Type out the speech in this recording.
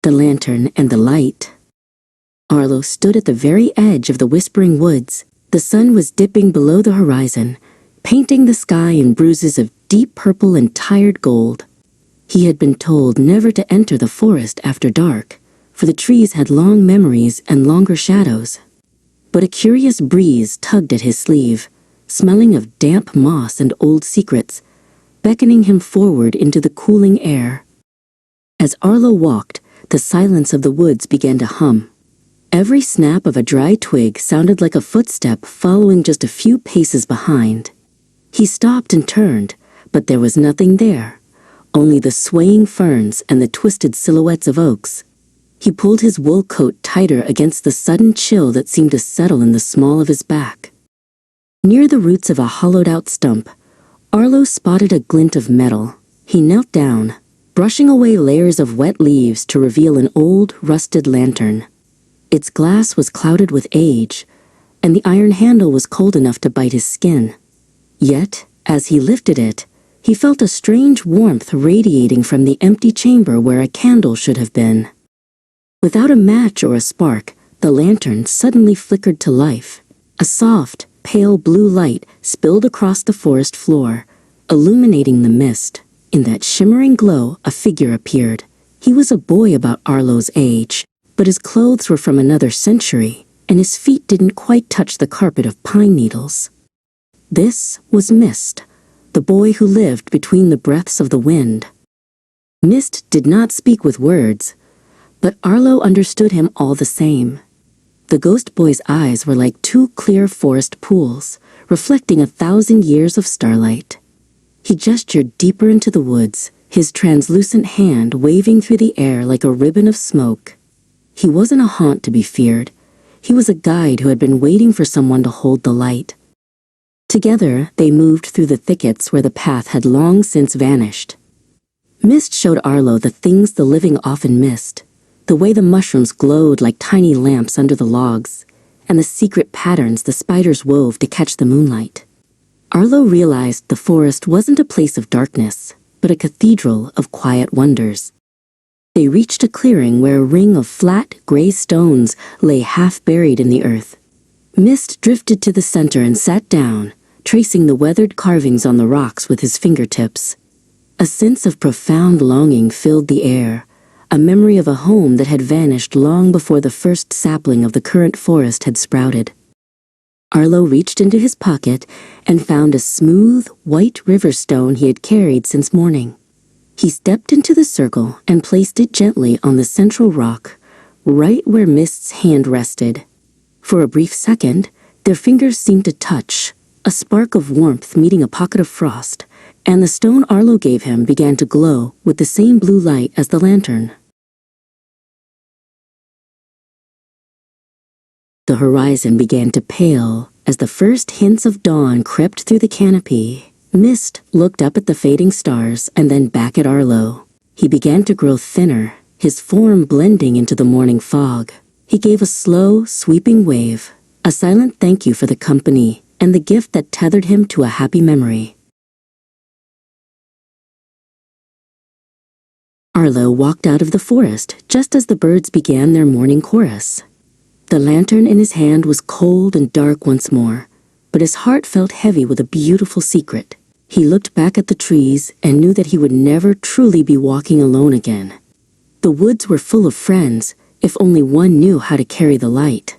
the lantern, and the light. Arlo stood at the very edge of the whispering woods. The sun was dipping below the horizon, painting the sky in bruises of deep purple and tired gold. He had been told never to enter the forest after dark, for the trees had long memories and longer shadows. But a curious breeze tugged at his sleeve, smelling of damp moss and old secrets, beckoning him forward into the cooling air. As Arlo walked, the silence of the woods began to hum. Every snap of a dry twig sounded like a footstep following just a few paces behind. He stopped and turned, but there was nothing there, only the swaying ferns and the twisted silhouettes of oaks. He pulled his wool coat tighter against the sudden chill that seemed to settle in the small of his back. Near the roots of a hollowed-out stump, Arlo spotted a glint of metal. He knelt down, brushing away layers of wet leaves to reveal an old, rusted lantern. Its glass was clouded with age, and the iron handle was cold enough to bite his skin. Yet, as he lifted it, he felt a strange warmth radiating from the empty chamber where a candle should have been. Without a match or a spark, the lantern suddenly flickered to life. A soft, pale blue light spilled across the forest floor, illuminating the mist. In that shimmering glow, a figure appeared. He was a boy about Arlo's age, but his clothes were from another century, and his feet didn't quite touch the carpet of pine needles. This was Mist, the boy who lived between the breaths of the wind. Mist did not speak with words, but Arlo understood him all the same. The ghost boy's eyes were like two clear forest pools, reflecting 1,000 years of starlight. He gestured deeper into the woods, his translucent hand waving through the air like a ribbon of smoke. He wasn't a haunt to be feared. He was a guide who had been waiting for someone to hold the light. Together, they moved through the thickets where the path had long since vanished. Mist showed Arlo the things the living often missed, the way the mushrooms glowed like tiny lamps under the logs, and the secret patterns the spiders wove to catch the moonlight. Arlo realized the forest wasn't a place of darkness, but a cathedral of quiet wonders. They reached a clearing where a ring of flat, gray stones lay half buried in the earth. Mist drifted to the center and sat down, tracing the weathered carvings on the rocks with his fingertips. A sense of profound longing filled the air, a memory of a home that had vanished long before the first sapling of the current forest had sprouted. Arlo reached into his pocket and found a smooth, white river stone he had carried since morning. He stepped into the circle and placed it gently on the central rock, right where Mist's hand rested. For a brief second, their fingers seemed to touch, a spark of warmth meeting a pocket of frost, and the stone Arlo gave him began to glow with the same blue light as the lantern. The horizon began to pale as the first hints of dawn crept through the canopy. Mist looked up at the fading stars and then back at Arlo. He began to grow thinner, his form blending into the morning fog. He gave a slow, sweeping wave, a silent thank you for the company and the gift that tethered him to a happy memory. Arlo walked out of the forest just as the birds began their morning chorus. The lantern in his hand was cold and dark once more, but his heart felt heavy with a beautiful secret. He looked back at the trees and knew that he would never truly be walking alone again. The woods were full of friends, if only one knew how to carry the light.